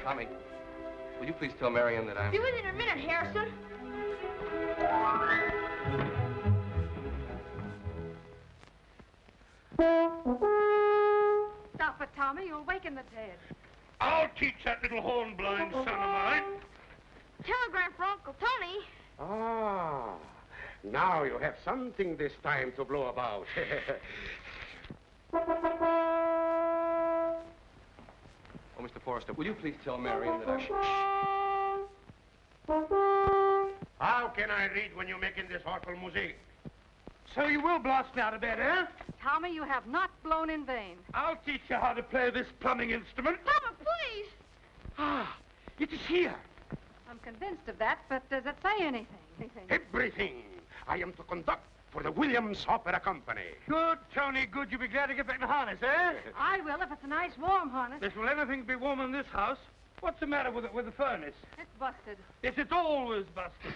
Tommy, will you please tell Marian that I'm... Be with you in a minute, Harrison. Stop it, Tommy. You'll waken the dead. I'll teach that little horn-blowing son of mine. Telegram for Uncle Tony. Ah, now you have something this time to blow about. Oh, Mr. Forrester, will you please tell Marian that I'm... How can I read when you're making this awful music? So you will blast me out of bed, eh? Tommy, you have not blown in vain. I'll teach you how to play this plumbing instrument. Papa, please. Ah, it is here. I'm convinced of that, but does it say anything? Everything. I am to conduct for the Williams Opera Company. Good, Tony, good. You'll be glad to get back in the harness, eh? I will if it's a nice warm harness. This will everything be warm in this house. What's the matter with the furnace? It's busted. Yes, it's always busted.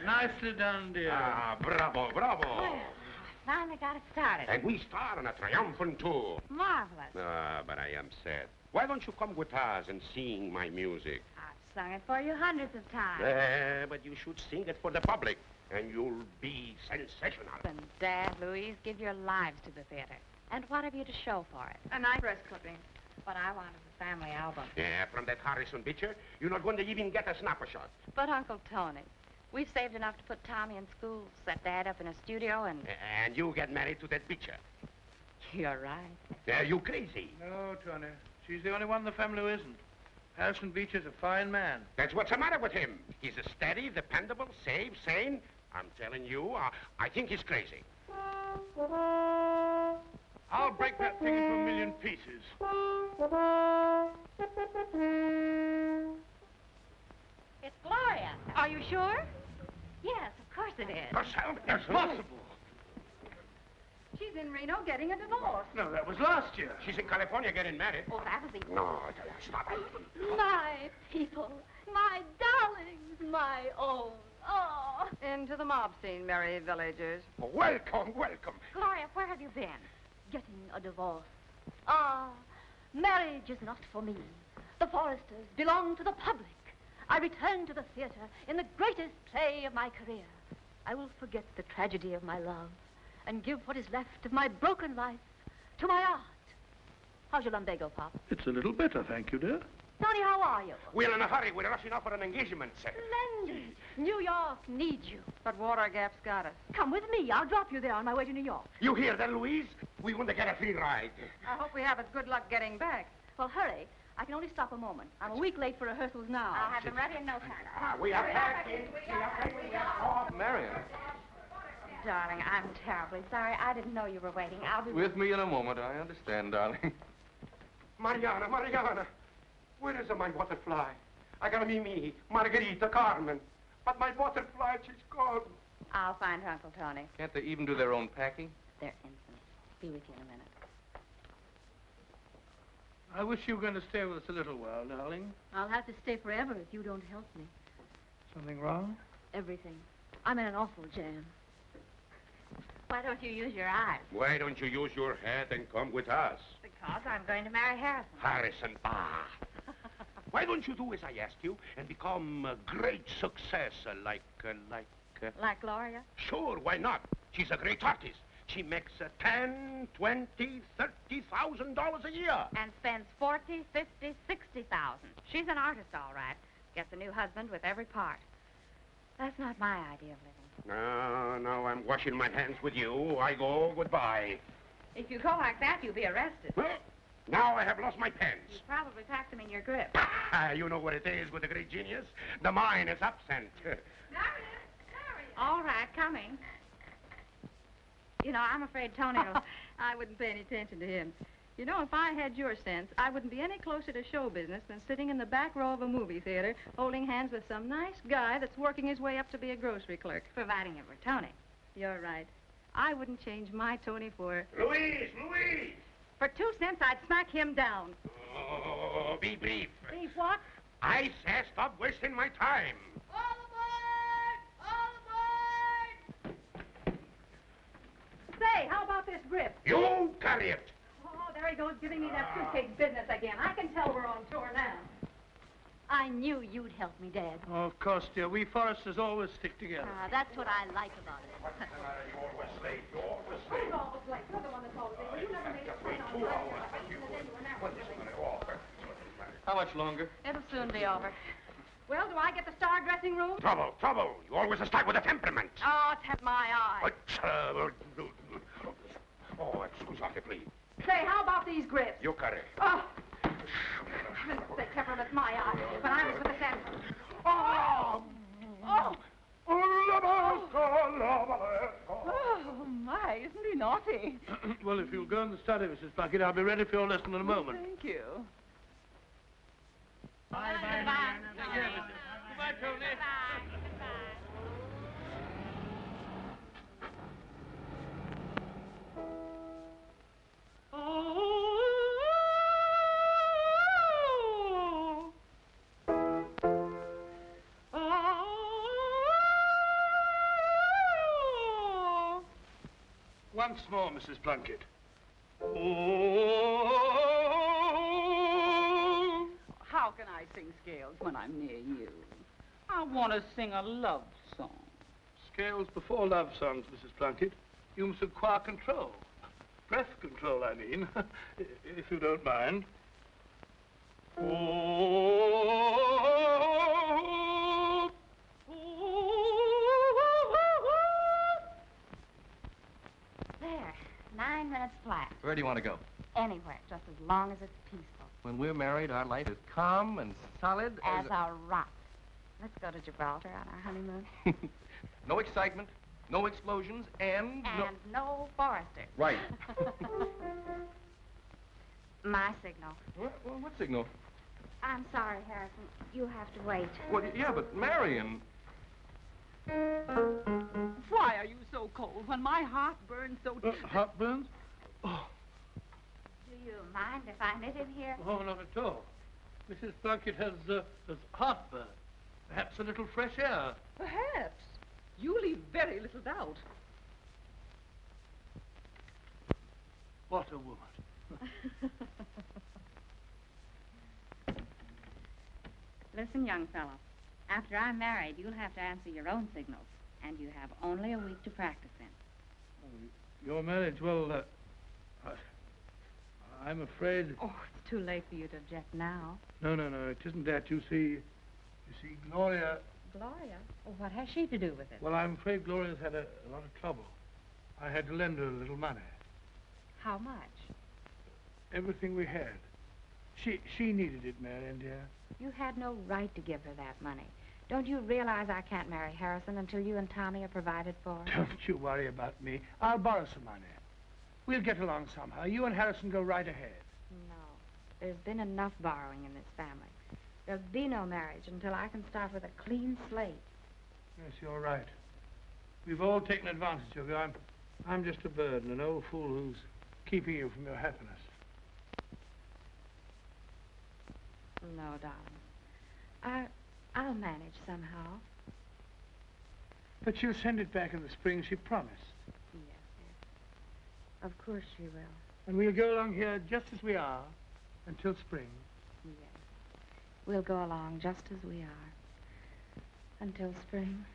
Nicely done, dear. Ah, bravo, bravo. Well, finally got it started. And we start on a triumphant tour. Marvelous. Ah, but I am sad. Why don't you come with us and sing my music? I've sung it for you hundreds of times. But you should sing it for the public, and you'll be sensational. And Dad, Louise, give your lives to the theater. And what have you to show for it? A nice press clipping. What I want is a family album. Yeah, from that Harrison picture, you're not going to even get a snapper shot. But, Uncle Tony, we've saved enough to put Tommy in school, set Dad up in a studio, and... And you get married to that picture. You're right. Yeah, you crazy. No, Tony. She's the only one in the family who isn't. Harrison Beach is a fine man. That's what's the matter with him. He's a steady, dependable, safe, sane. I'm telling you, I think he's crazy. I'll break that thing into a million pieces. It's Gloria. Are you sure? Yes, of course it is. Herself? Impossible. She's in Reno getting a divorce. No, that was last year. She's in California getting married. Oh, that was the... No, stop it. My people, my darlings, my own. Oh. Into the mob scene, merry villagers. Welcome, welcome. Gloria, where have you been? Getting a divorce. Ah, marriage is not for me. The Forresters belong to the public. I return to the theater in the greatest play of my career. I will forget the tragedy of my love and give what is left of my broken life to my art. How's your lumbago, Pop? It's a little better, thank you, dear. Tony, how are you? We're in a hurry. We're rushing off for an engagement, sir. Splendid. New York needs you. But Water Gap's got us. Come with me. I'll drop you there on my way to New York. You hear that, Louise? We want to get a free ride. I hope we have as good luck getting back. Well, hurry. I can only stop a moment. I'm a week late for rehearsals now. I'll have them ready in no time. We are packing. We are off. Marian. Darling, I'm terribly sorry. I didn't know you were waiting. I'll be... With me in a moment. I understand, darling. Mariana, where is my butterfly? I got Mimi, Margarita, Carmen. But my butterfly, she's gone. I'll find her, Uncle Tony. Can't they even do their own packing? They're infant. Be with you in a minute. I wish you were going to stay with us a little while, darling. I'll have to stay forever if you don't help me. Something wrong? Everything. I'm in an awful jam. Why don't you use your eyes? Why don't you use your head and come with us? Because I'm going to marry Harrison. Harrison, why don't you do as I asked you and become a great success like... Like Gloria? Sure, why not? She's a great artist. She makes $10, $20, $30,000 a year. And spends 40, 50, 60,000. She's an artist, all right. Gets a new husband with every part. That's not my idea of living. No, I'm washing my hands with you. I go, goodbye. If you go like that, you'll be arrested. Well, now I have lost my pens. You probably packed them in your grip. You know what it is with a great genius? The mind is absent. Marion! All right, coming. You know, I'm afraid Tony will... I wouldn't pay any attention to him. You know, if I had your sense, I wouldn't be any closer to show business than sitting in the back row of a movie theater holding hands with some nice guy that's working his way up to be a grocery clerk. Providing it were Tony. You're right. I wouldn't change my Tony for... Louise! For 2 cents, I'd smack him down. Oh, be brief. Beef what? I say stop wasting my time. All aboard! All aboard! Say, how about this grip? You carry it. Oh, there he goes giving me that suitcase business again. I can tell we're on tour now. I knew you'd help me, Dad. Oh, of course, dear. We Forresters always stick together. That's what I like about it. What's the matter? You always late. You always Who's late. always late? You're the one that's always late. Well, you never made a train on time. What is the matter? How much longer? It'll soon be over. Well, do I get the star dressing room? Trouble. You always start with a temperament. Oh, tap my eye. Excuse me, please. Say, how about these grips? You carry. Oh. Say, temperament, my eye. When I was with the Simpsons. Oh! Oh, my, isn't he naughty? Well, if you'll go in the study, Mrs. Plunkett, I'll be ready for your lesson in a moment. Thank you. Bye. Goodbye. Take care, Mrs. Goodbye, Tony. Once more, Mrs. Plunkett. How can I sing scales when I'm near you? I want to sing a love song. Scales before love songs, Mrs. Plunkett. You must acquire control. Breath control, I mean, if you don't mind. There. 9 minutes flat. Where do you want to go? Anywhere, just as long as it's peaceful. When we're married, our life is calm and solid As a rock. Let's go to Gibraltar on our honeymoon. No excitement, no explosions, and no Forrester. Right. My signal. What signal? I'm sorry, Harrison. You have to wait. Well, yeah, but Marion... Why are you so cold when my heart burns so deep? Heartburns? Oh, Do you mind if I knit in here? oh, not at all. Mrs. Plunkett has heartburn. Perhaps a little fresh air. Perhaps. You leave very little doubt. What a woman. Listen, young fellow. After I'm married, you'll have to answer your own signals. And you have only a week to practice in. Your marriage, well, I'm afraid... Oh, it's too late for you to object now. No, it isn't that. You see, Gloria... Gloria? Well, what has she to do with it? Well, I'm afraid Gloria's had a lot of trouble. I had to lend her a little money. How much? Everything we had. She needed it, Marian, dear. You had no right to give her that money. Don't you realize I can't marry Harrison until you and Tommy are provided for? Don't you worry about me. I'll borrow some money. We'll get along somehow. You and Harrison go right ahead. No. There's been enough borrowing in this family. There'll be no marriage until I can start with a clean slate. Yes, you're right. We've all taken advantage of you. I'm just a burden, an old fool who's keeping you from your happiness. No, darling. I'll manage somehow. But she'll send it back in the spring, she promised. Yes. Of course she will. And we'll go along here just as we are until spring. Yes. We'll go along just as we are until spring.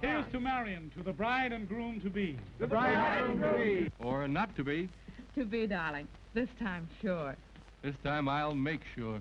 Here's to Marion, to the bride and groom to be. The bride and groom to be. Or not to be. To be, darling. This time, sure. This time I'll make sure.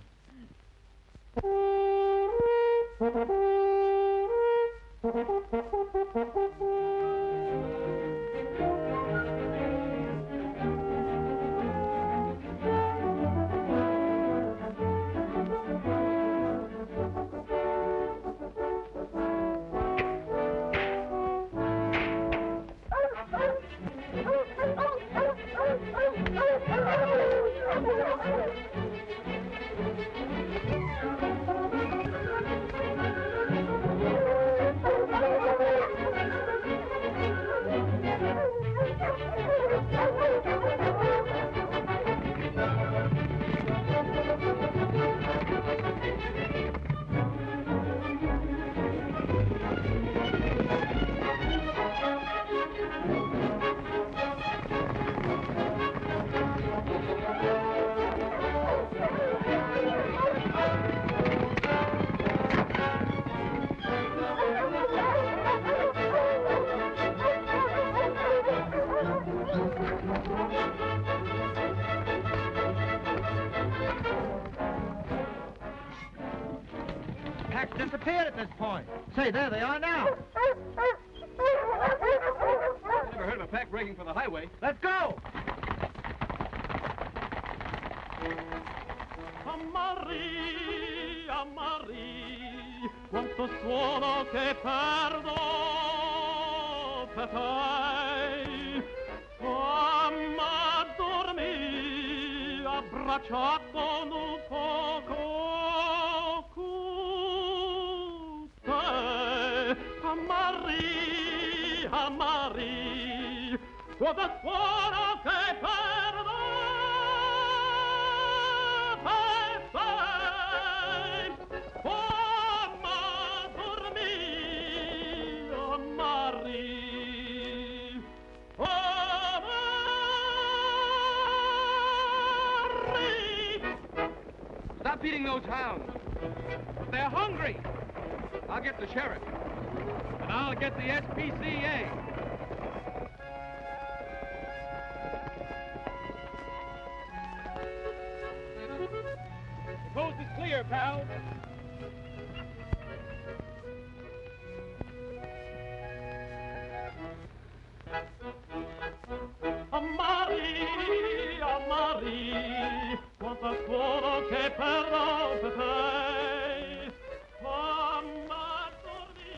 Disappeared at this point. Say, there they are now. Never heard of a pack breaking for the highway. Let's go. Amari, amari, quanto suono che perdo per te. Mamma dormì abbracciato un poco. Amari, amari, quando suono che perdo per te. Mamma dormì, amari, amari. Stop beating those hounds. They're hungry. I'll get the sheriff. And I'll get the SPCA. The coast is clear, pal. Marie, quanto cuore che però per te, mamma dormi.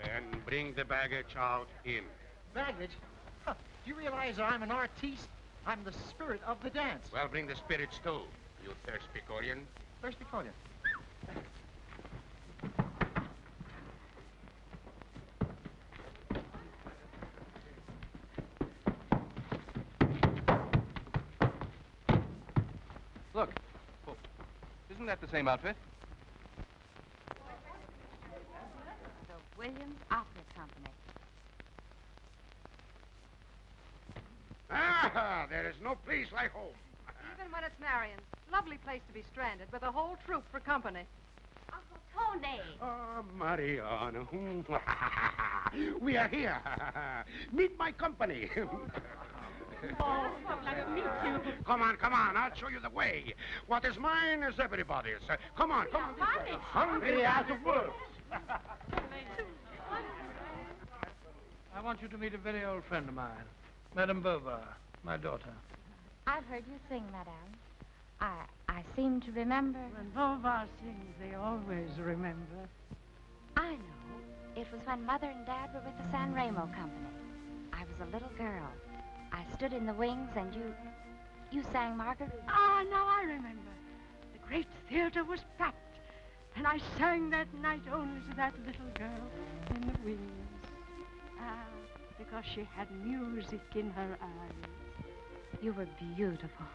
Ben, bring the baggage out in. Baggage? Huh. Do you realize I'm an artiste? I'm the spirit of the dance. Well, bring the spirits too, you Thirspicorian. Thirspicorian. Look. Oh, isn't that the same outfit? The Williams Opera Company. Ah, there is no place like home. Even when it's Marion. Lovely place to be stranded with a whole troop for company. Uncle Tony. Oh, Marion. We are here. Meet my company. Oh, so glad to meet you. Come on, I'll show you the way. What is mine is everybody's. Come on. Hungry as a wolf. I want you to meet a very old friend of mine, Madame Bovard, my daughter. I've heard you sing, Madame. I seem to remember. When Bovard sings, they always remember. I know. It was when Mother and Dad were with the San Remo Company. I was a little girl. I stood in the wings and you sang Marguerite. Ah, now I remember. The great theater was packed. And I sang that night only to that little girl in the wings. Ah, because she had music in her eyes. You were beautiful.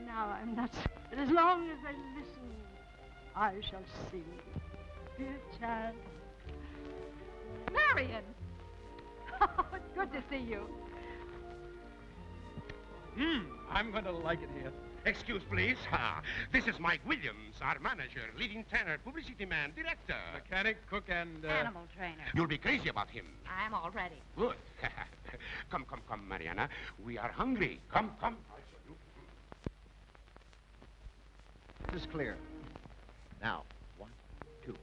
Now I'm not... But as long as they listen, I shall sing. Dear child. Marion! Oh, it's good to see you. I'm going to like it here. Excuse, please. This is Mike Williams, our manager, leading tenor, publicity man, director. Mechanic, cook, and... Animal trainer. You'll be crazy about him. I am already. Good. Come, Mariana. We are hungry. Come. This is clear. Now, 1, 2.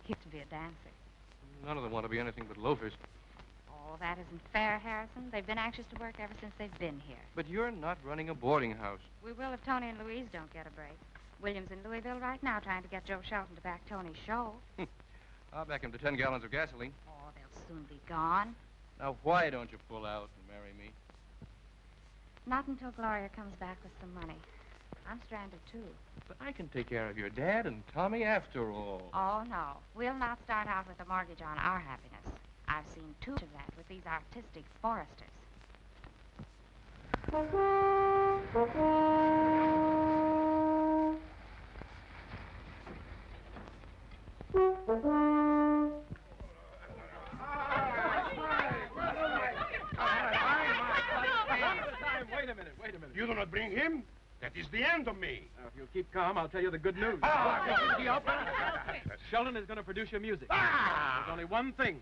used to be a dancer. None of them want to be anything but loafers. Oh, that isn't fair, Harrison. They've been anxious to work ever since they've been here. But you're not running a boarding house. We will if Tony and Louise don't get a break. William's in Louisville right now trying to get Joe Sheldon to back Tony's show. I'll back him to 10 gallons of gasoline. Oh, they'll soon be gone. Now, why don't you pull out and marry me? Not until Gloria comes back with some money. I'm stranded, too. But I can take care of your dad and Tommy after all. Oh, no. We'll not start out with a mortgage on our happiness. I've seen too much of that with these artistic Forresters. Wait a minute. You do not bring him? That is the end of me. Now, if you'll keep calm, I'll tell you the good news. Sheldon is going to produce your music. There's only one thing.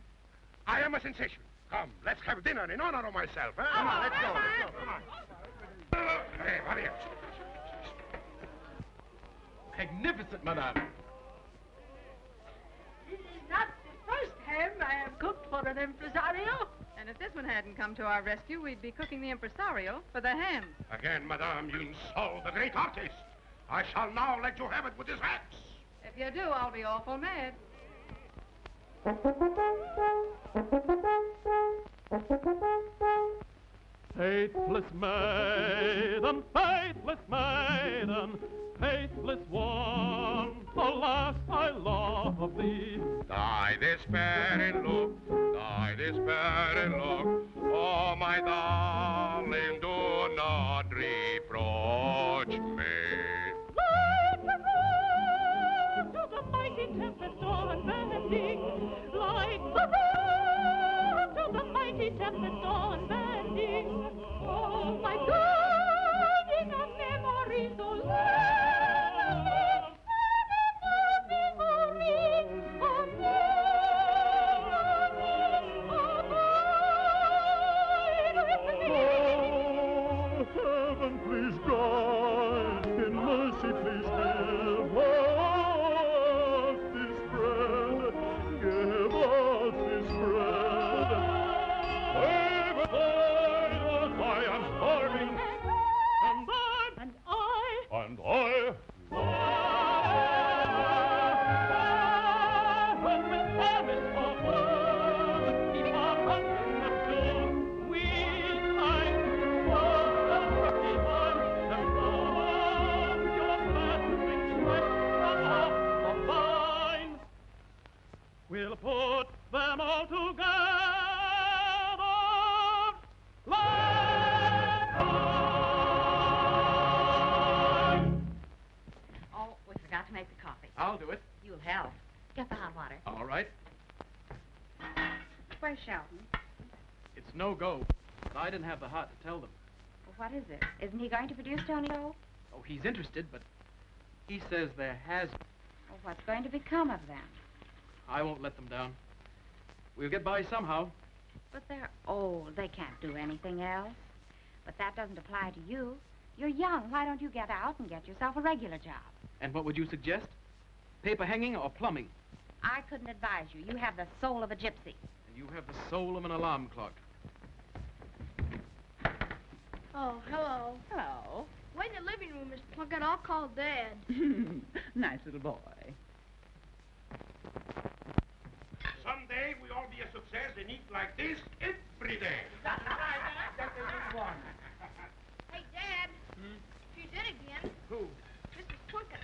I am a sensation. Come, let's have dinner in honor of myself. Huh? Come on, let's go. Come on. Hey, hurry up. Magnificent, madame. This is not the first ham I have cooked for an impresario. And if this one hadn't come to our rescue, we'd be cooking the impresario for the hams. Again, madame, you insult the great artist. I shall now let you have it with his axe. If you do, I'll be awful mad. Faithless maiden, faithless maiden, faithless one, alas, I love thee. Thy despairing look, oh, my darling, do not reproach me. To the mighty tempest on Bandy, like the road to the mighty tempest on Bandy. Oh, my God, in a memory so long, memory of heaven, please God, in mercy, please give us this bread, give us this bread. I am starving, and I. When with promise of love, keep our conscience pure, we like and all your blessings sweat from off the vine. We'll put them all together. Oh, we forgot to make the coffee. I'll do it. You'll help. Get the hot water. All right. Where's Sheldon? It's no go. I didn't have the heart to tell them. Well, what is it? Isn't he going to produce Tony Joe? Oh, he's interested, but he says there has... Well, what's going to become of them? I won't let them down. We'll get by somehow. But they're old. They can't do anything else. But that doesn't apply to you. You're young. Why don't you get out and get yourself a regular job? And what would you suggest? Paper hanging or plumbing? I couldn't advise you. You have the soul of a gypsy. And you have the soul of an alarm clock. Oh, hello. Hello. Wait in the living room, Mr. Plunkett. I'll call Dad. Nice little boy. Someday we all be a success and eat like this every day. Hey, Dad. She's in again. Who? Mrs. Plunkett.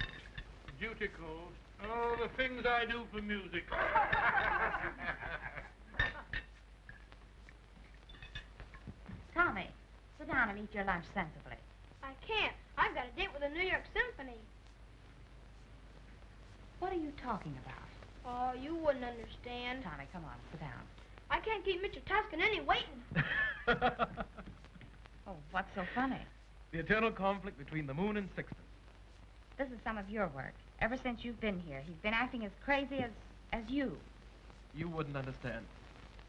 Duty calls. Oh, the things I do for music. Tommy, sit down and eat your lunch sensibly. I can't. I've got a date with the New York Symphony. What are you talking about? Oh, you wouldn't understand. Tommy, come on, sit down. I can't keep Mr. Toscanini waiting. Oh, what's so funny? The eternal conflict between the moon and sixpence. This is some of your work. Ever since you've been here, he's been acting as crazy as you. You wouldn't understand.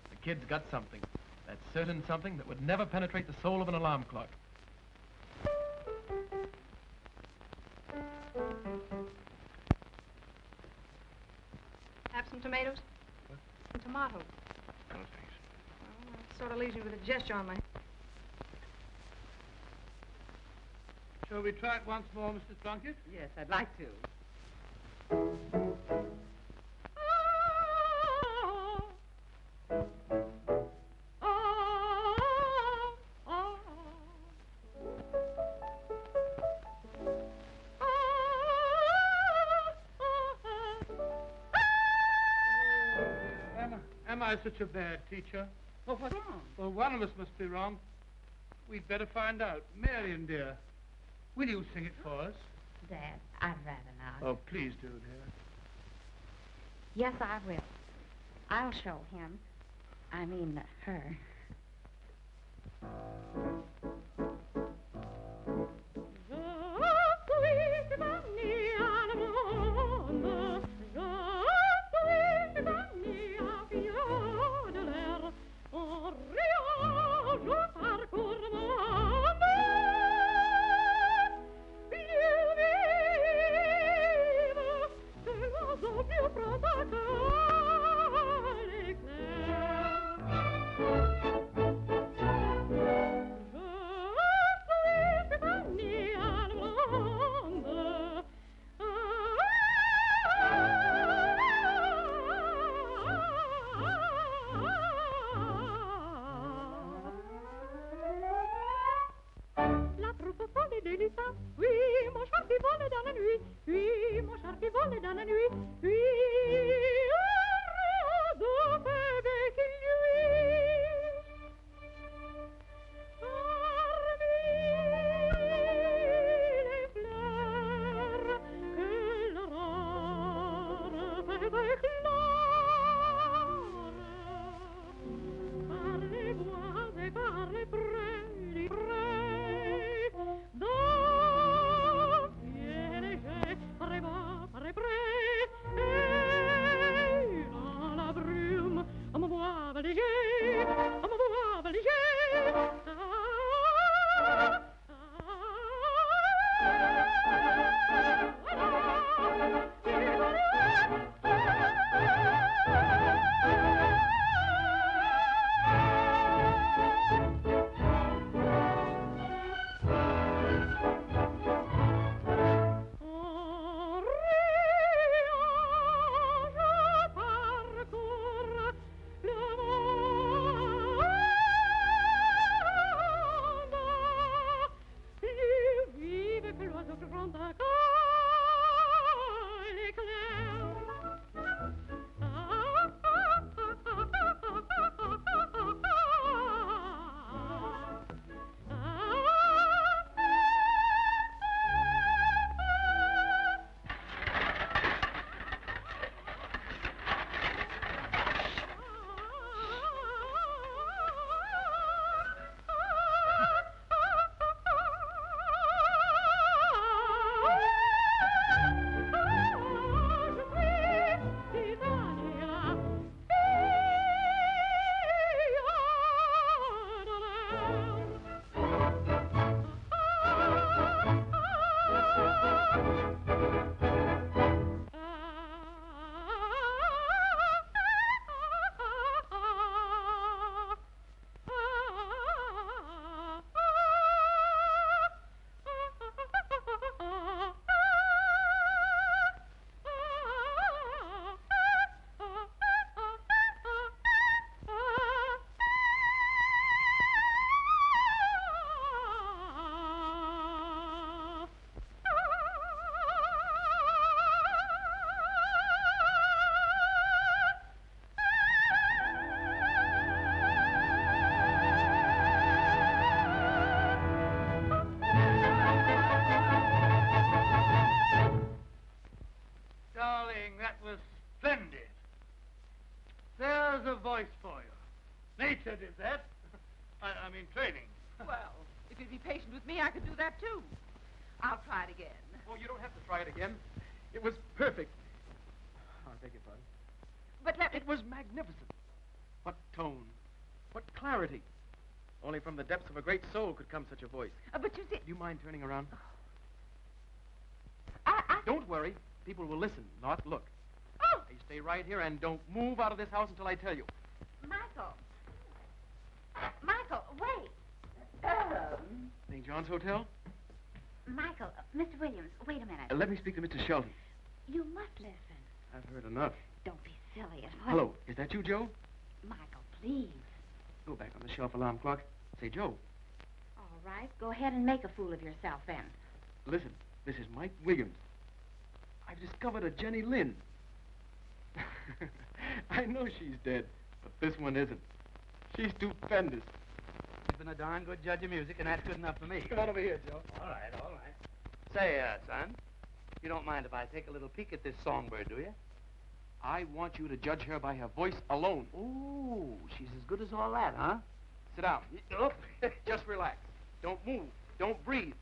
The kid's got something. That certain something that would never penetrate the soul of an alarm clock. Have Some tomatoes? What? Some tomatoes. No, thanks. Well, that sort of leaves me with a gesture on my hand. Shall we try it once more, Mrs. Plunkett? Yes, I'd like to. Am I such a bad teacher? Well, what's wrong? Well, one of us must be wrong. We'd better find out. Marion, dear, will you sing it for us? Dad, I'd rather not. Oh, please do, dear. Yes, I will. I'll show him. I mean, her. Nature did that. I mean, training. Well, if you'd be patient with me, I could do that, too. I'll try it again. Oh, you don't have to try it again. It was perfect. Oh, I beg your pardon. But let me... It was magnificent. What tone. What clarity. Only from the depths of a great soul could come such a voice. But you see... Do you mind turning around? I... Don't worry. People will listen, not look. Oh! you stay right here and don't move out of this house until I tell you. Michael. Michael, wait. St. John's Hotel? Michael, Mr. Williams, wait a minute. Let me speak to Mr. Sheldon. You must listen. I've heard enough. Don't be silly. Hello, is that you, Joe? Michael, please. Go back on the shelf alarm clock. Say, Joe. All right, go ahead and make a fool of yourself then. Listen, this is Mike Williams. I've discovered a Jenny Lynn. I know she's dead, but this one isn't. She's stupendous. She's been a darn good judge of music, and that's good enough for me. Come on over here, Joe. All right, all right. Say, son, you don't mind if I take a little peek at this songbird, do you? I want you to judge her by her voice alone. Ooh, she's as good as all that, huh? Sit down. Oh, just relax. Don't move. Don't breathe.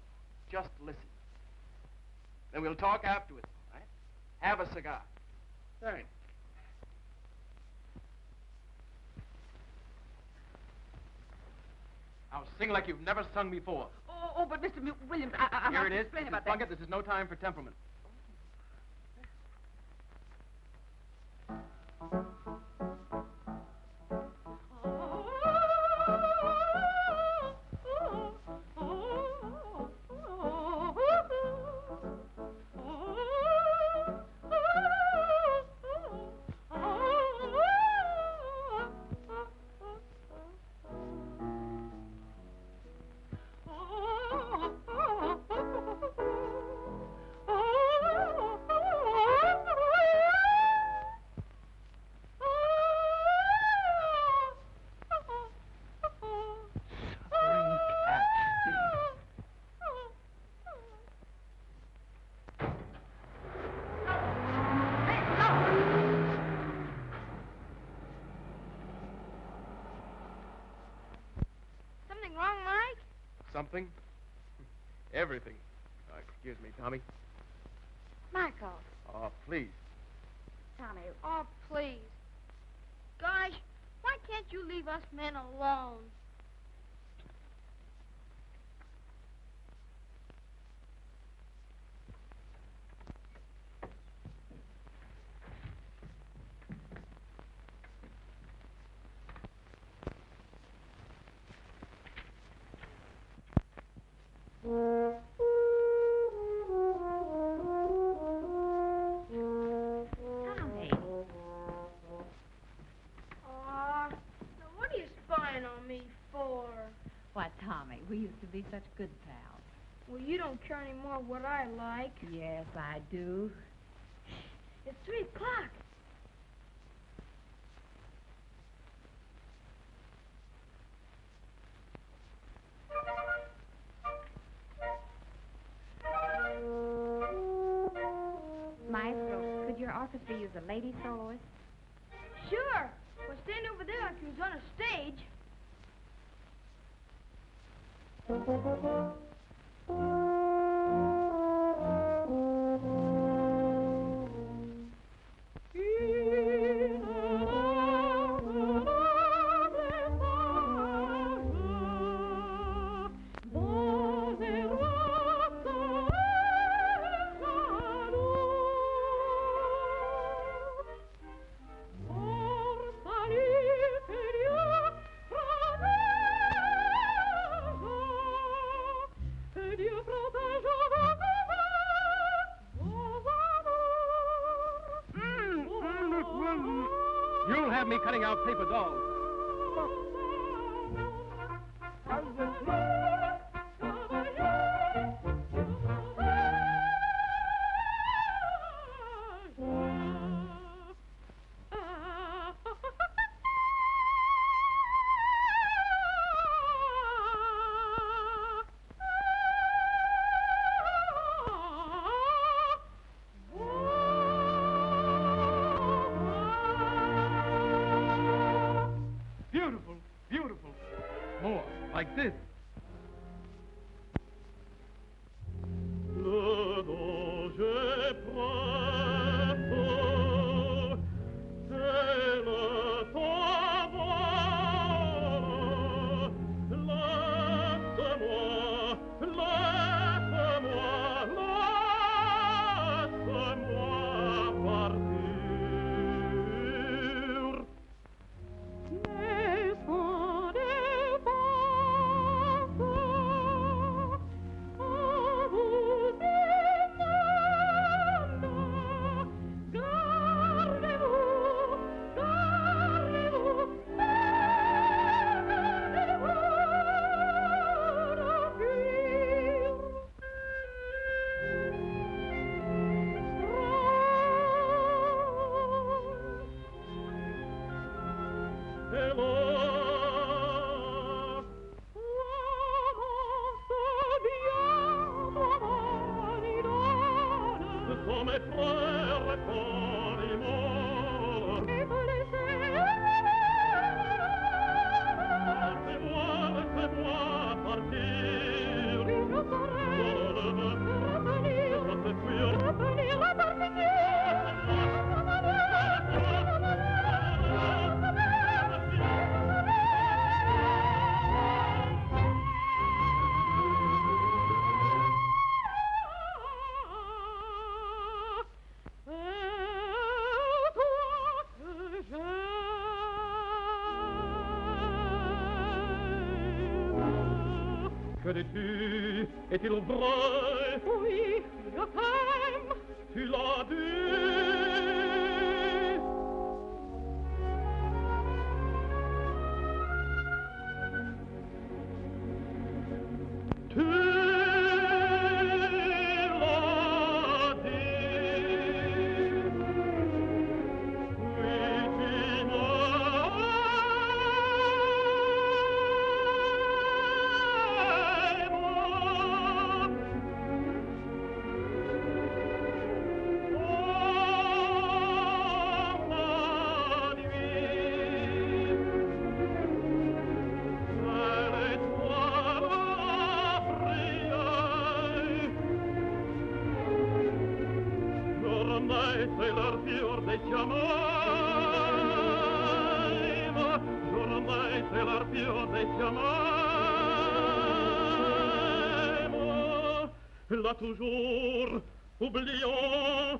Just listen. Then we'll talk afterwards, all right? Have a cigar. Thanks. Now sing like you've never sung before. Oh, but Mr. Williams, I Here have it to is. explain Mrs. about Plunkett, that. this is no time for temperament. Something? Everything. Excuse me, Tommy. Michael. Oh, please. Tommy. Oh, please. Gosh, why can't you leave us men alone? We used to be such good pals. Well, you don't care anymore what I like. Yes, I do. It's 3 o'clock. Maestro, could your orchestra use a lady soloist? Sure. Well, stand over there like you was on a stage. You'll have me cutting out paper dolls. Like this. come frère cori mort. Fais-moi partir. Oui, je Que dis-tu? Est-il vrai? Oui, je t'aime. Tu l'as dit. Tu l'as dit. Oui, tu m'as. Sei l'artior dei chiamai, ormai sei l'artior dei chiamai, là toujours, oublions,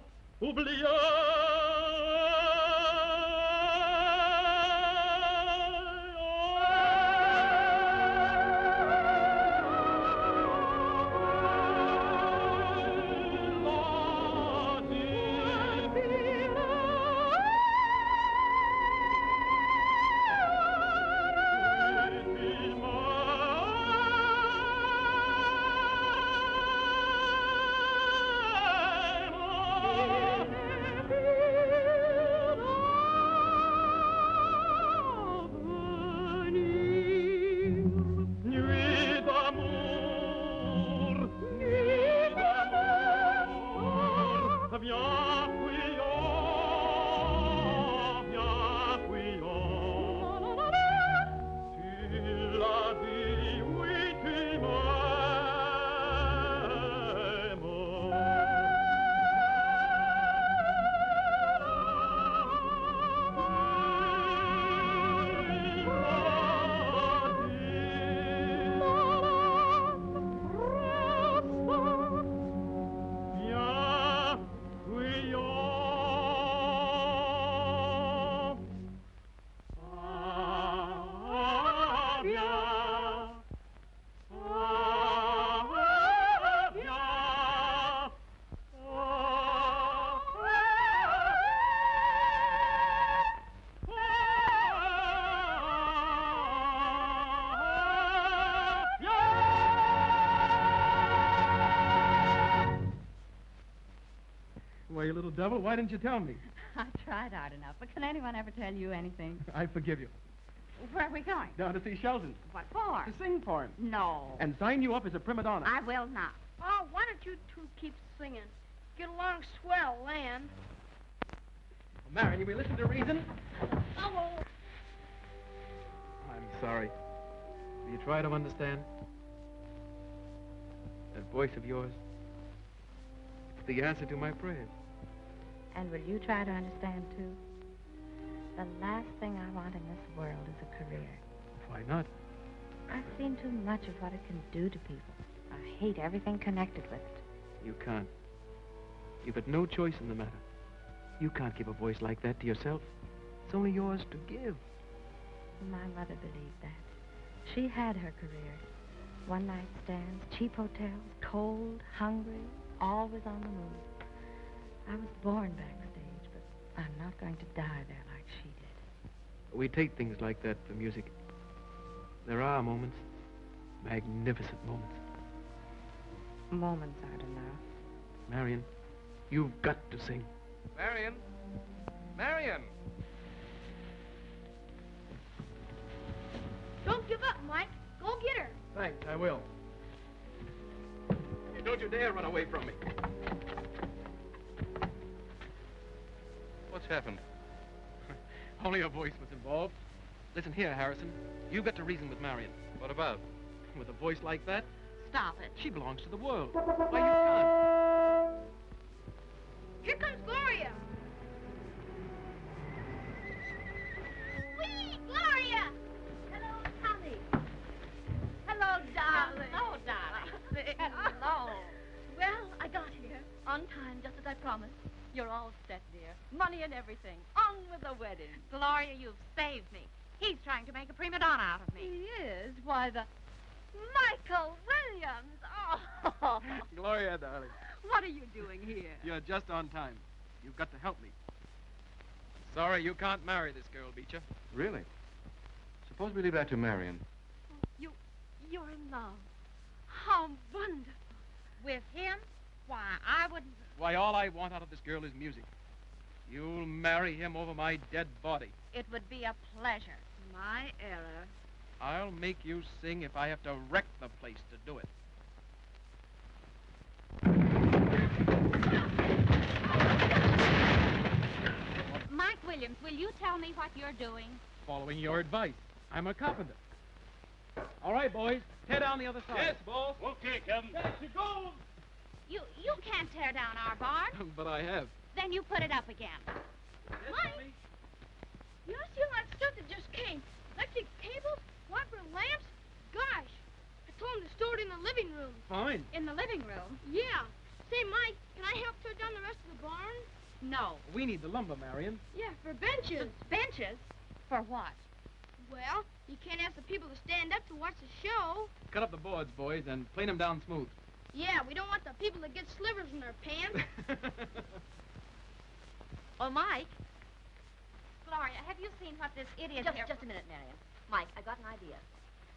Why, you little devil, why didn't you tell me? I tried hard enough, but can anyone ever tell you anything? I forgive you. Where are we going? Down to see Sheldon. What for? To sing for him. No. And sign you up as a prima donna. I will not. Oh, why don't you two keep singing? Get along swell, land. Marion, you may listen to reason. Oh, I'm sorry. Will you try to understand? That voice of yours, it's the answer to my prayers. And will you try to understand, too? The last thing I want in this world is a career. Why not? I've seen too much of what it can do to people. I hate everything connected with it. You can't. You've got no choice in the matter. You can't give a voice like that to yourself. It's only yours to give. My mother believed that. She had her career. One-night stands, cheap hotels, cold, hungry, always on the move. I was born backstage, but I'm not going to die there like she did. We take things like that for music. There are moments, magnificent moments. Moments aren't enough. Marion, you've got to sing. Marion! Marion! don't give up, Mike. Go get her. Thanks, I will. Don't you dare run away from me. What's happened? Only her voice was involved. Listen here, Harrison. You've got to reason with Marion. What about? With a voice like that, Stop it. she belongs to the world. Why, you can't. Here comes Gloria. Whee, Gloria! Hello, Tommy. Hello, darling. Hello, darling. Hello. Well, I got here on time, just as I promised. You're all set, dear. Money and everything. On with the wedding. Gloria, you've saved me. He's trying to make a prima donna out of me. He is. Why, the Michael Williams. Oh. Gloria, darling. What are you doing here? You're just on time. You've got to help me. Sorry, you can't marry this girl, Beecher. Really? Suppose we leave that to Marion. You're in love. How wonderful. With him? Why, I wouldn't... Why, all I want out of this girl is music. You'll marry him over my dead body. It would be a pleasure. My error. I'll make you sing if I have to wreck the place to do it. Mike Williams, will you tell me what you're doing? Following your advice. I'm a carpenter. All right, boys. Tear down the other side. Yes, boss. Okay, Captain. There she goes. You can't tear down our barn. But I have. Then you put it up again. Mike, you see all that stuff that just came? Electric cables, wire lamps. Gosh, I told him to store it in the living room. Fine. In the living room? Yeah. Say, Mike, can I help tear down the rest of the barn? No. We need the lumber, Marion. Yeah, for benches. Benches? For what? Well, you can't ask the people to stand up to watch the show. Cut up the boards, boys, and plane them down smooth. Yeah, we don't want the people to get slivers in their pants. Oh, Mike. Gloria, have you seen what this idiot here... Just a minute, Marion. Mike, I got an idea.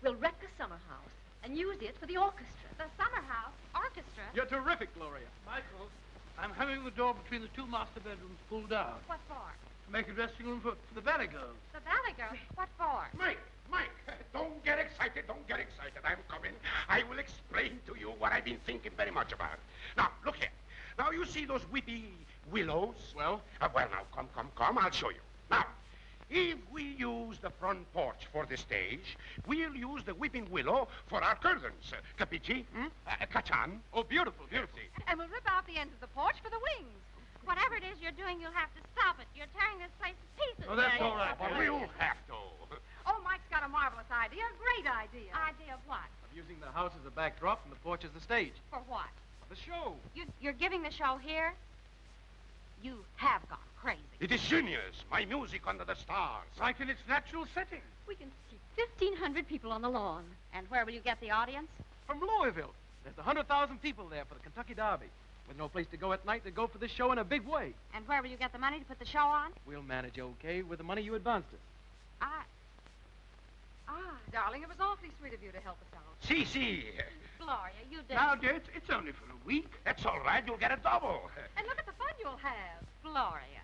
We'll wreck the summer house and use it for the orchestra. The summer house orchestra? You're terrific, Gloria. Michael, I'm having the door between the two master bedrooms pulled down. What for? To make a dressing room for the ballet girls. The ballet girls? What for? Mike, don't get excited, don't get excited. I'm coming. I will explain to you what I've been thinking very much about. Now, look here. Now, you see those whippy willows? Well? Well, now, come, I'll show you. Now, if we use the front porch for the stage, we'll use the whipping willow for our curtains. Capici? Cachan? Oh, beautiful, beautiful. And we'll rip out the ends of the porch for the wings. Whatever it is you're doing, you'll have to stop it. You're tearing this place to pieces. Oh, that's all right. Well, we'll have to. Oh, Mike's got a marvelous idea. A great idea. Idea of what? Of using the house as a backdrop and the porch as the stage. For what? For the show. You're giving the show here? You have gone crazy. It is genius. My music under the stars. Like in its natural setting. We can see 1,500 people on the lawn. And where will you get the audience? From Louisville. There's 100,000 people there for the Kentucky Derby. With no place to go at night, they go for this show in a big way. And where will you get the money to put the show on? We'll manage okay with the money you advanced us. Darling, it was awfully sweet of you to help us out. Si. Gloria, you did. Now, dear, it's only for a week. That's all right. You'll get a double. And look at the fun you'll have. Gloria.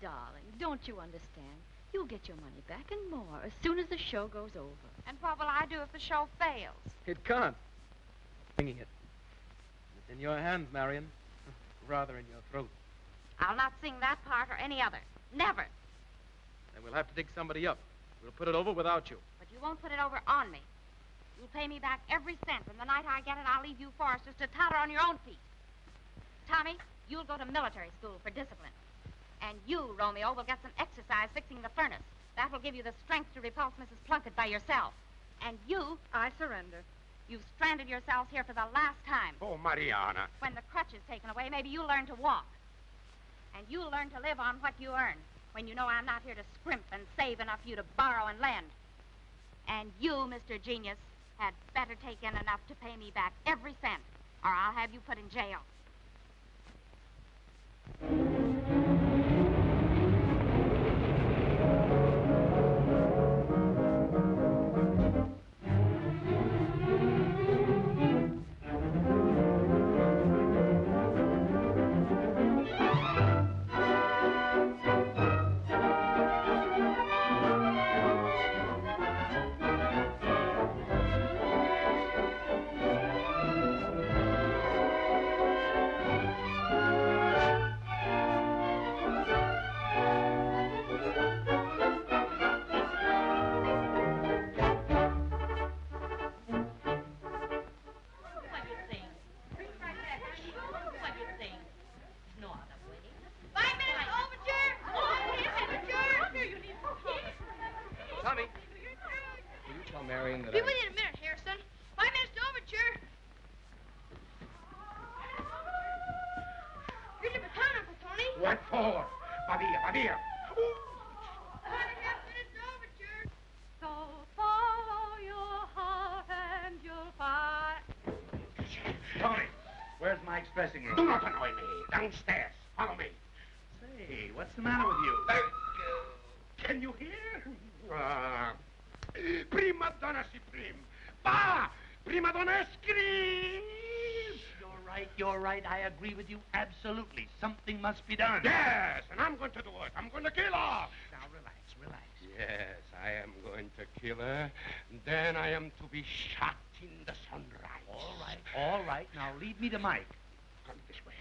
Darling, don't you understand? You'll get your money back and more as soon as the show goes over. And what will I do if the show fails? It can't. Singing it. It's in your hands, Marion. Rather in your throat. I'll not sing that part or any other. Never. Then we'll have to dig somebody up. We'll put it over without you. But you won't put it over on me. You'll pay me back every cent, and the night I get it, I'll leave you Forresters to totter on your own feet. Tommy, you'll go to military school for discipline. And you, Romeo, will get some exercise fixing the furnace. That will give you the strength to repulse Mrs. Plunkett by yourself. And you... I surrender. You've stranded yourselves here for the last time. Oh, Mariana. When the crutch is taken away, maybe you'll learn to walk. And you'll learn to live on what you earn, when you know I'm not here to scrimp and save enough for you to borrow and lend. And you, Mr. Genius, had better take in enough to pay me back every cent, or I'll have you put in jail. What for? Babia. So follow your heart and you'll find. Tony, where's Mike's dressing room? Do not annoy me. Downstairs. Follow me. Say, what's the matter with you? Can you hear? Prima donna supreme. Bah! Prima donna scream! You're right. I agree with you absolutely. Something must be done. Yes, and I'm going to do it. I'm going to kill her. Now, relax. Yes, I am going to kill her. Then I am to be shot in the sunrise. All right. Now, lead me to Mike. Come this way.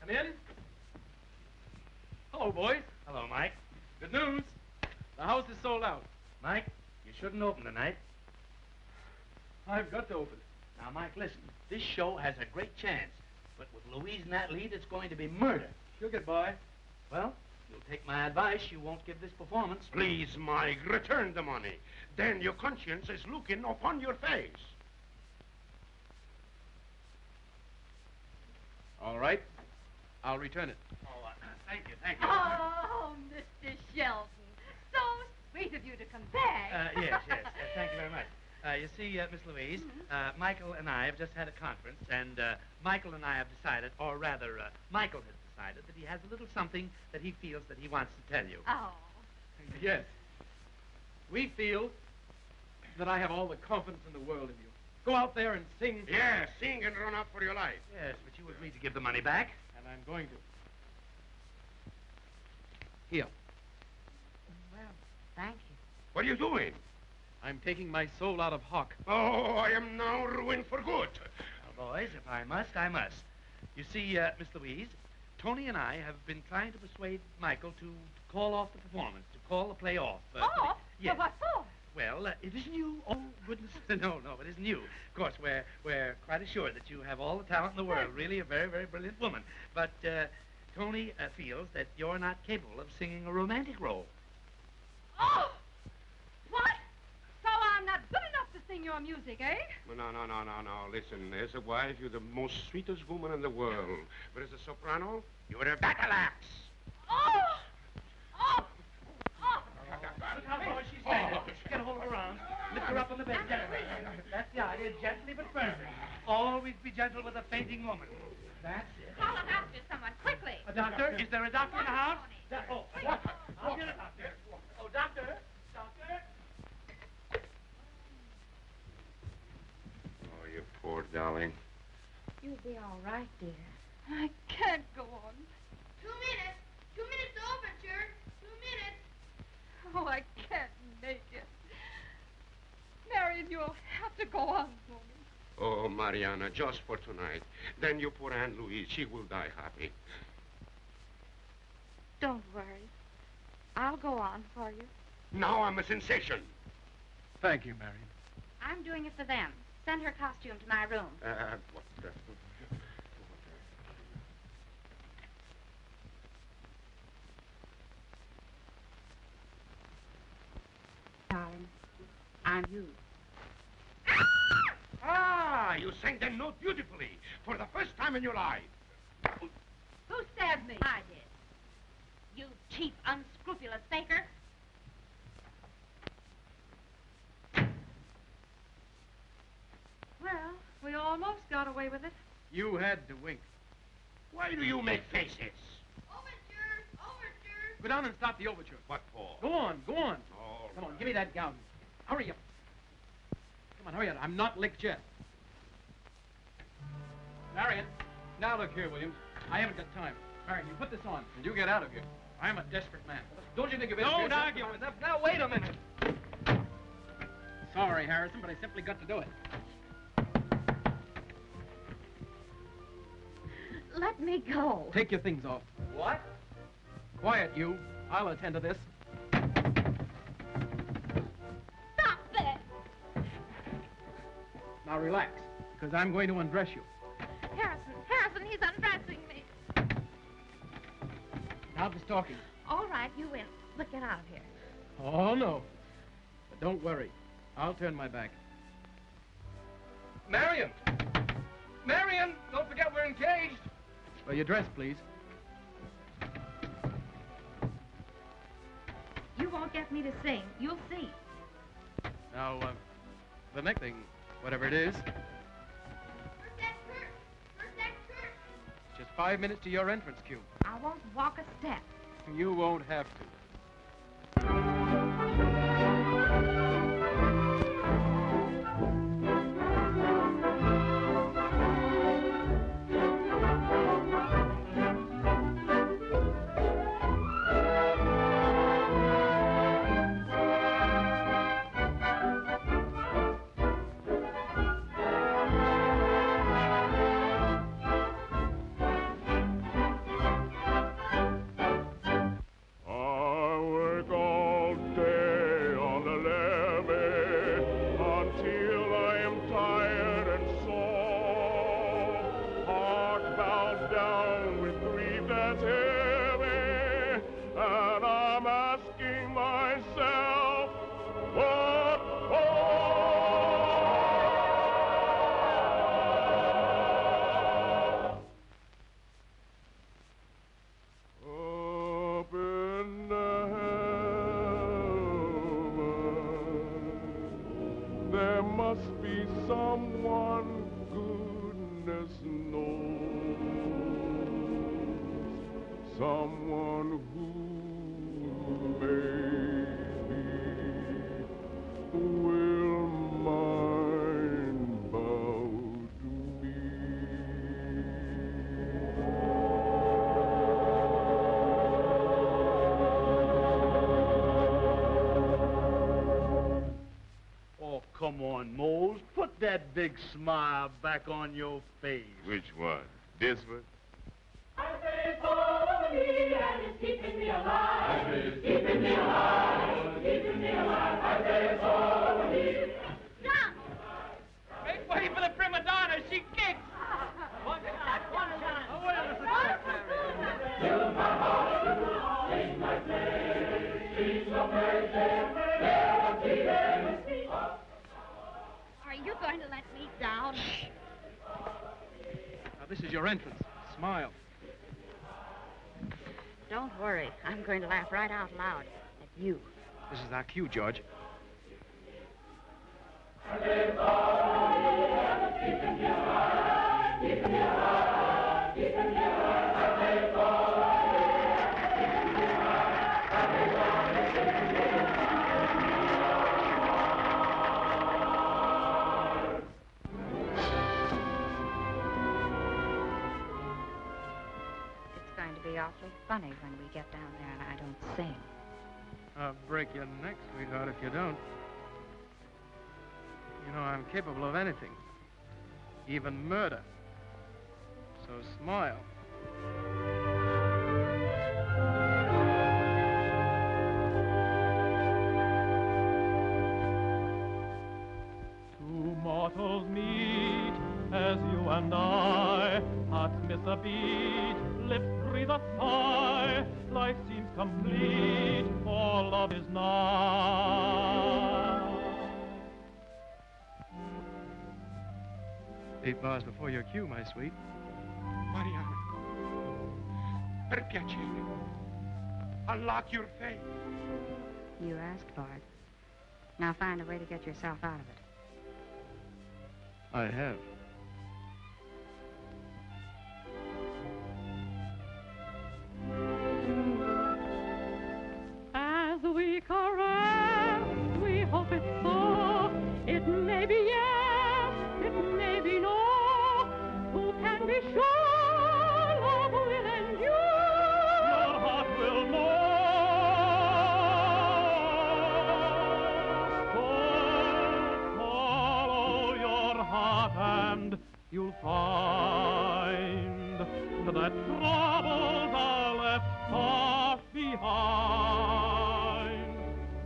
Come in. Hello, boys. Hello, Mike. Good news. The house is sold out. Mike, you shouldn't open tonight. I've got to open it. Now, Mike, listen. This show has a great chance. But with Louise in that lead, it's going to be murder. She'll get by. Well, you'll take my advice. You won't give this performance. Please, Mike, return the money. Then your conscience is looking upon your face. All right. I'll return it. Oh, thank you. Oh, Mr. Sheldon. So sweet of you to come back. Yes. Thank you very much. You see, Miss Louise, Michael and I have just had a conference, and Michael and I have decided, or rather, Michael has decided that he has a little something that he feels that he wants to tell you. Oh. Yes. We feel that I have all the confidence in the world in you. Go out there and sing. Yes, sing and run up for your life. Yes, but you agreed to give the money back. And I'm going to. Here. Well, thank you. What are you doing? I'm taking my soul out of Hawk. Oh, I am now ruined for good. Now, boys, if I must, I must. You see, Miss Louise, Tony and I have been trying to persuade Michael to call off the performance, to call the play off. Off? Yes. What for? Well, it isn't you. Oh, goodness. No, it isn't you. Of course, we're quite assured that you have all the talent in the world. Really a very, very brilliant woman. But Tony feels that you're not capable of singing a romantic role. Oh! What? So I'm not good enough to sing your music, eh? No. Listen, as a wife, you're the most sweetest woman in the world. But as a soprano, you're a battle axe. Oh! Look how low she's hanging. Get a hold of her arms. Lift her up on the bed gently. That's the idea, gently but firmly. Always be gentle with a fainting woman. That's it. Call a doctor, someone, quickly. A doctor? Is there a doctor in the house? I'll get a doctor. Oh, doctor. Oh, you poor darling. You'll be all right, dear. I can't go on. 2 minutes. 2 minutes overture. 2 minutes. Oh, I can't make it. Marian, you'll have to go on for me. Oh, Mariana, just for tonight. Then your poor Aunt Louise, she will die happy. Don't worry. I'll go on for you. Now I'm a sensation. Thank you, Marion. I'm doing it for them. Send her costume to my room. What the... Darling, I'm you. Ah, you sang that note beautifully. For the first time in your life. Who stabbed me? I did. You cheap, unscrupulous faker. Well, we almost got away with it. You had to wink. Why do you make faces? Overture. Go down and stop the overture. What for? Go on. All Come on, right. give me that gown. Hurry up. Come on, hurry up. I'm not licked yet. Marion. Now look here, Williams. I haven't got time. Marion, you put this on, and you get out of here. I'm a desperate man. Don't you think of it? Don't argue with them. Now, wait a minute. Sorry, Harrison, but I simply got to do it. Let me go. Take your things off. What? Quiet, you. I'll attend to this. Stop that! Now relax, because I'm going to undress you. Harrison, he's undressing me. Now this talking. All right, you win. But get out of here. Oh, no. But don't worry. I'll turn my back. Marion! Marion! Your dress, please. You won't get me to sing. You'll see. Now, the next thing, whatever it is. Just 5 minutes to your entrance cue. I won't walk a step. You won't have to. Come on, Moles. Put that big smile back on your face. Which one? This one? I say it's all over me, and it's keeping me alive. It's keeping me alive. Keeping me alive. I say it's all over me. Stop! Make way for the prima donna. She kicks. One shot. One shot. Oh, well, it's a Fill my heart, sing my praise. She's so crazy. Never keeping me. Are you going to let me down? Now, this is your entrance. Smile. Don't worry. I'm going to laugh right out loud at you. This is our cue, George. Keeping me alive, keeping me alive, keeping me alive. Be awfully funny when we get down there and I don't sing. I'll break your neck, sweetheart, if you don't. You know, I'm capable of anything. Even murder. So smile. Two mortals meet as you and I, hearts miss a beat, lips breathe a sigh, life seems complete, for love is nigh. 8 bars before your cue, my sweet. Mariana, per piacere, unlock your face. You asked for it. Now find a way to get yourself out of it. I have. As we caress, we hope it's so. It may be yes, it may be no. Who can be sure love will endure? Your heart will know. So follow your heart and you'll find that troubles are left far behind.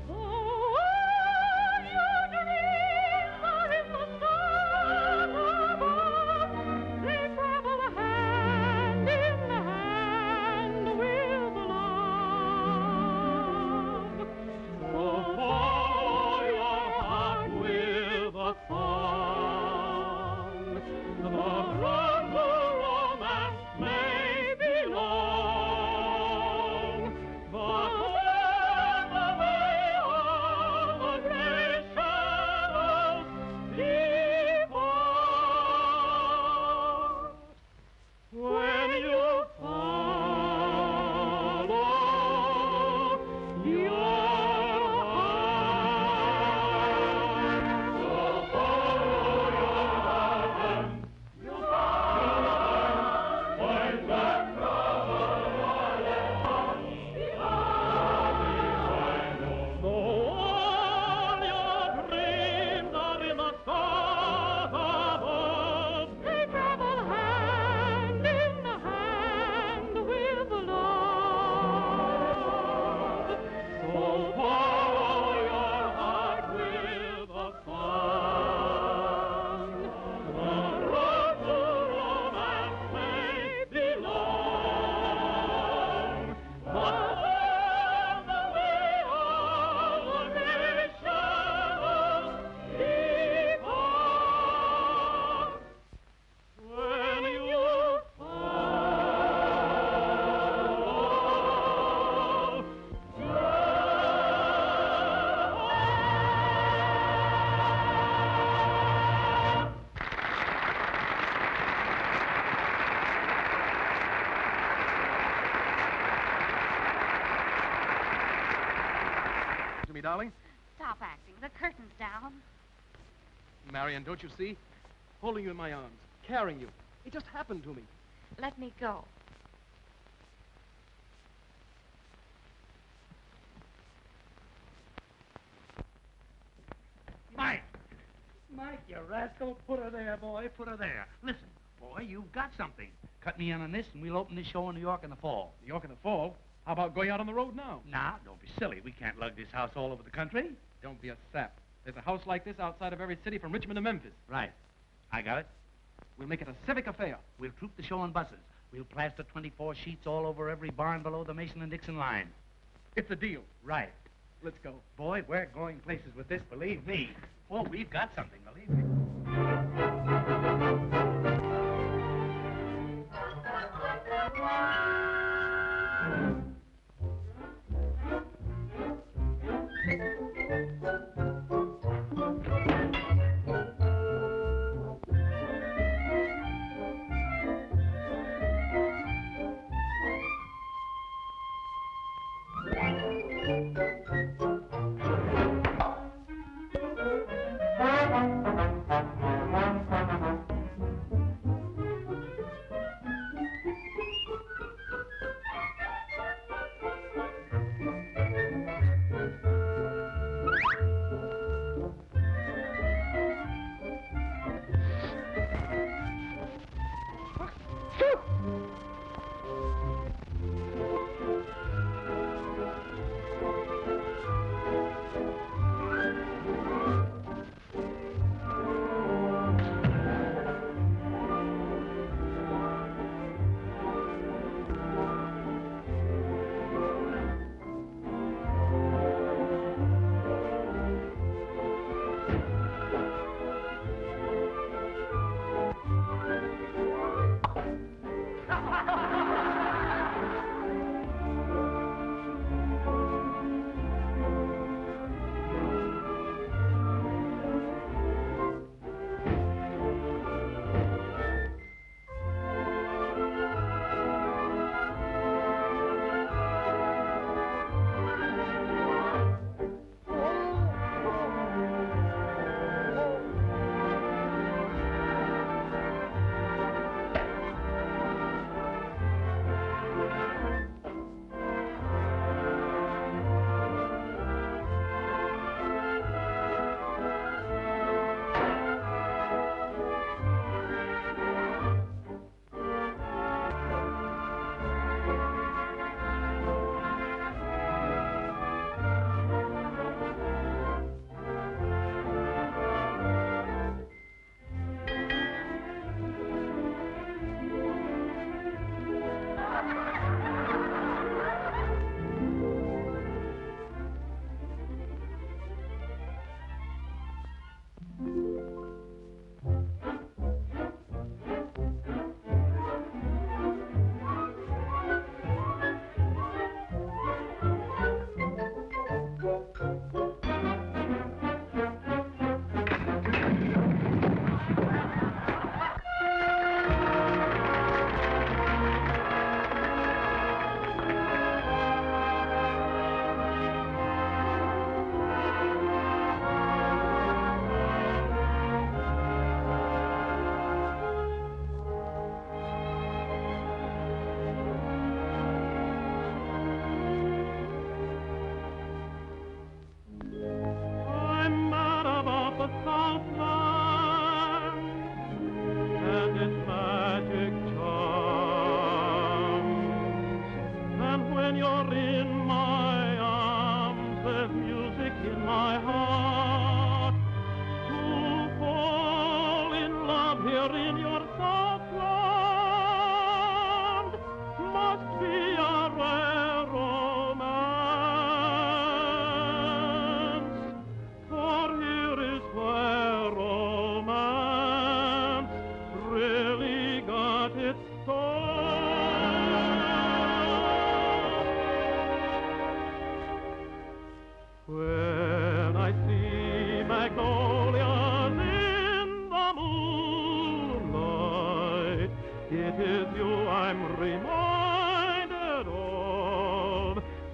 Oh, your dreams are in the stars above. They travel hand in hand with love. So follow your heart with a song. The rumble romance may darling. Stop acting. The curtain's down. Marian, don't you see? Holding you in my arms, carrying you. It just happened to me. Let me go. Mike! Mike, you rascal. Put her there, boy. Put her there. Listen, boy, you've got something. Cut me in on this, and we'll open this show in New York in the fall. New York in the fall? How about going out on the road now? Nah, don't be silly. We can't lug this house all over the country. Don't be a sap. There's a house like this outside of every city from Richmond to Memphis. Right. I got it. We'll make it a civic affair. We'll troop the show on buses. We'll plaster 24 sheets all over every barn below the Mason and Dixon line. It's a deal. Right. Let's go. Boy, we're going places with this, believe me. Oh, we've got something, believe me.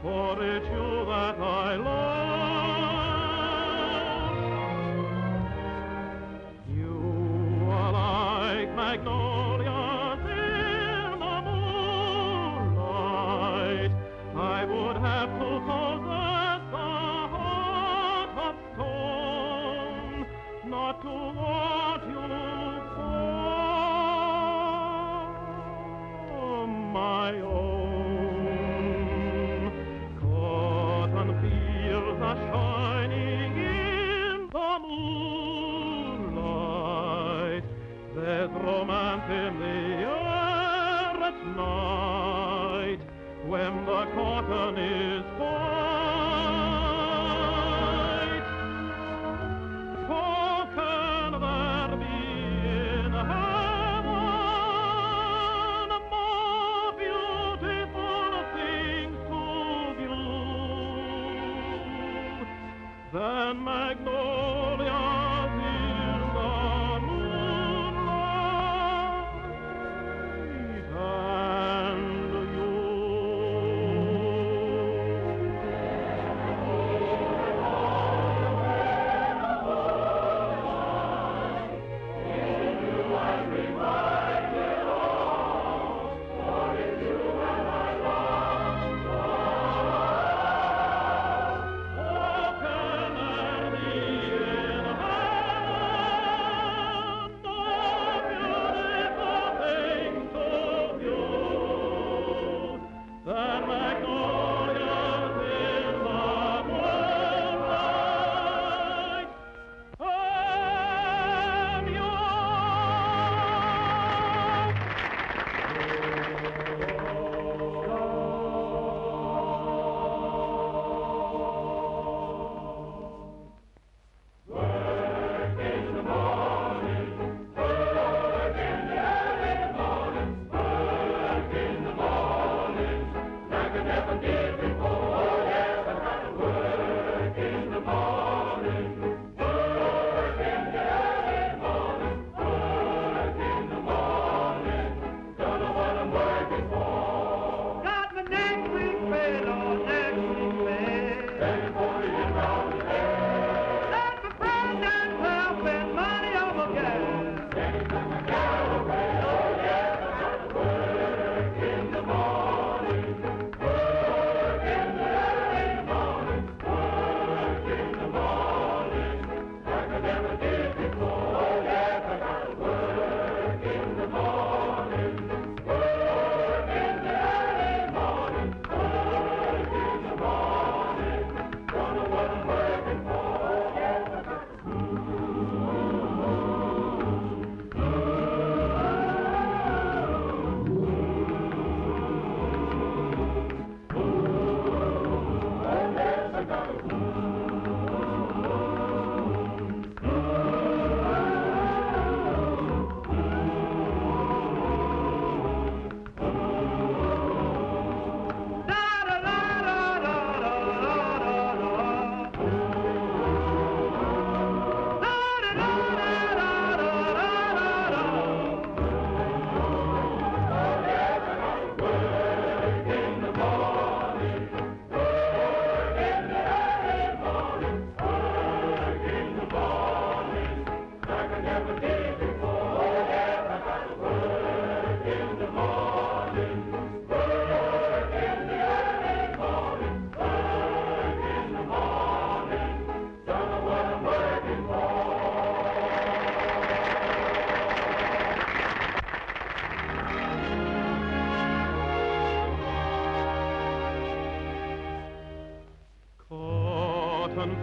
For it's you that I love. magnolias in the moonlight, I would have to possess a heart of stone, not to want you for my own. Cotton fields are shining in the moonlight. There's romance in the air at night when the cotton is white. Oh, can there be in heaven more beautiful things to view than magnolias in the moonlight and you?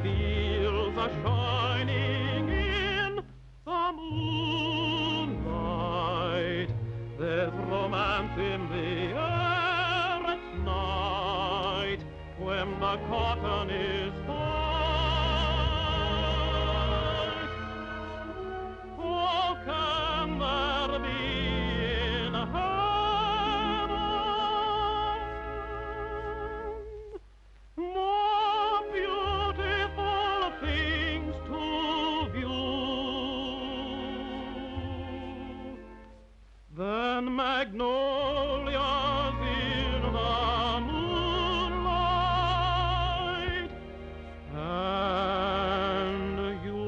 Fields are shining in the moonlight. There's romance in the air at night when the cotton is white. Oh, can there be in heaven more beautiful things to view than magnolias in the moonlight and you?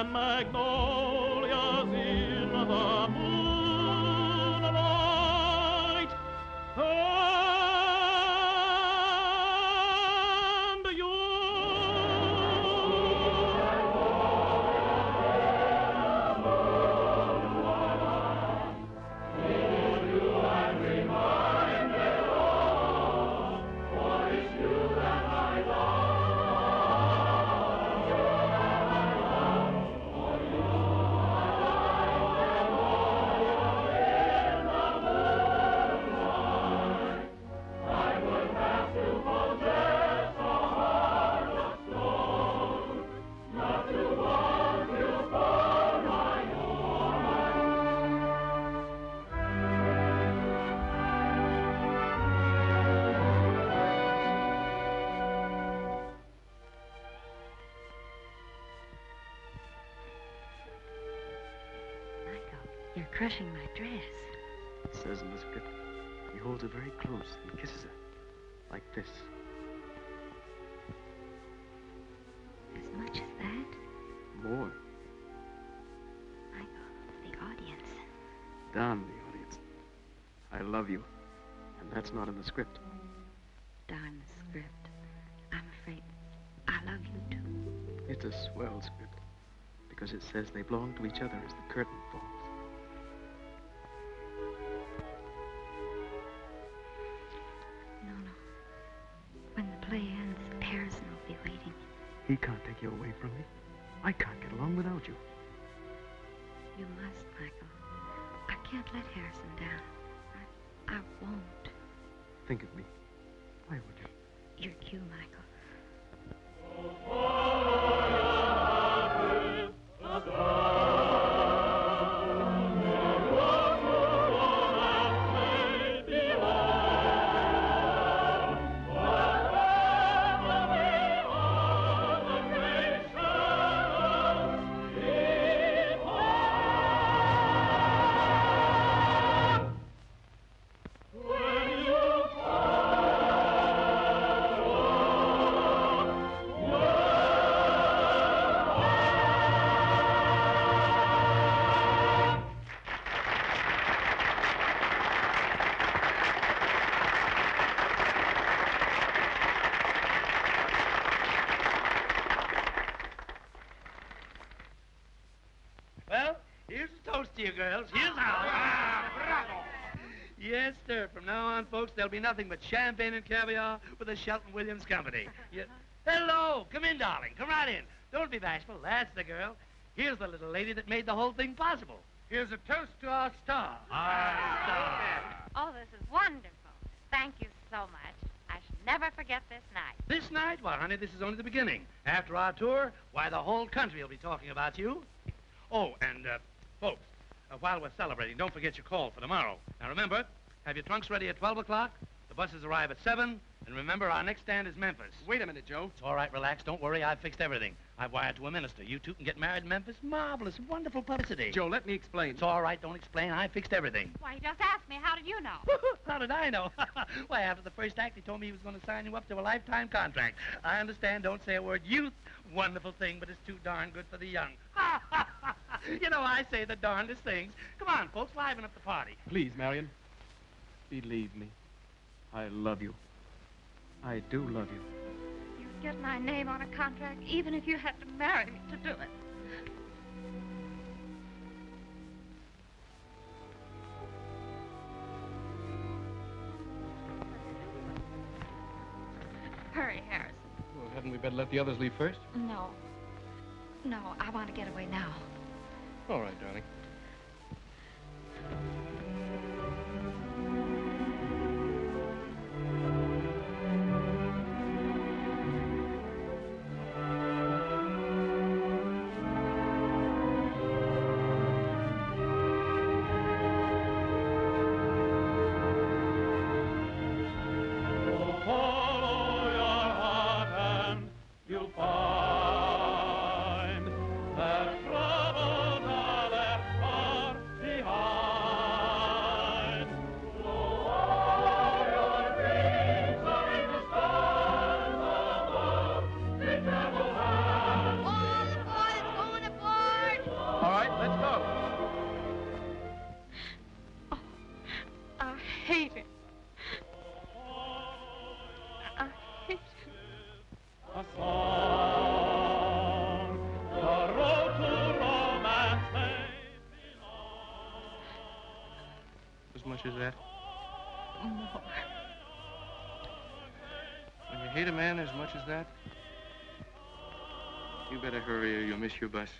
and magnolias in the moonlight. And you. You're crushing my dress. It says in the script, he holds her very close and kisses her. Like this. As much as that? More. Michael, the audience. Darn the audience. I love you. And that's not in the script. Darn the script. I'm afraid I love you too. It's a swell script. Because it says they belong to each other as the curtain falls. Play ends, Harrison will be waiting. He can't take you away from me. I can't get along without you. You must, Michael. I can't let Harrison down. I won't. Think of me. Why would you? Your cue, Michael. You girls, here's how. Bravo! Yes, sir. From now on, folks, there'll be nothing but champagne and caviar with the Shelton Williams Company. Hello! Come in, darling. Come right in. Don't be bashful. That's the girl. Here's the little lady that made the whole thing possible. Here's a toast to our star. Our star. Oh, this is wonderful. Thank you so much. I shall never forget this night. This night? Why, honey, this is only the beginning. After our tour, why, the whole country will be talking about you. Oh, and, folks, while we're celebrating, don't forget your call for tomorrow. Now, remember, have your trunks ready at 12 o'clock. The buses arrive at 7. And remember, our next stand is Memphis. Wait a minute, Joe. It's all right, relax. Don't worry. I've fixed everything. I've wired to a minister. You two can get married in Memphis. Marvelous, wonderful publicity. Joe, let me explain. It's all right. Don't explain. I fixed everything. Why, you just asked me. How did you know? How did I know? Why, after the first act, he told me he was going to sign you up to a lifetime contract. I understand. Don't say a word. Youth, wonderful thing, but it's too darn good for the young. You know, I say the darndest things. Come on, folks, liven up the party. Please, Marion. Believe me. I love you. I do love you. You'd get my name on a contract even if you had to marry me to do it. Hurry, Harrison. Well, hadn't we better let the others leave first? No. No, I want to get away now. All right, darling. a song. The road to romance may As much as that? More. When you hate a man as much as that, you better hurry or you'll miss your bus.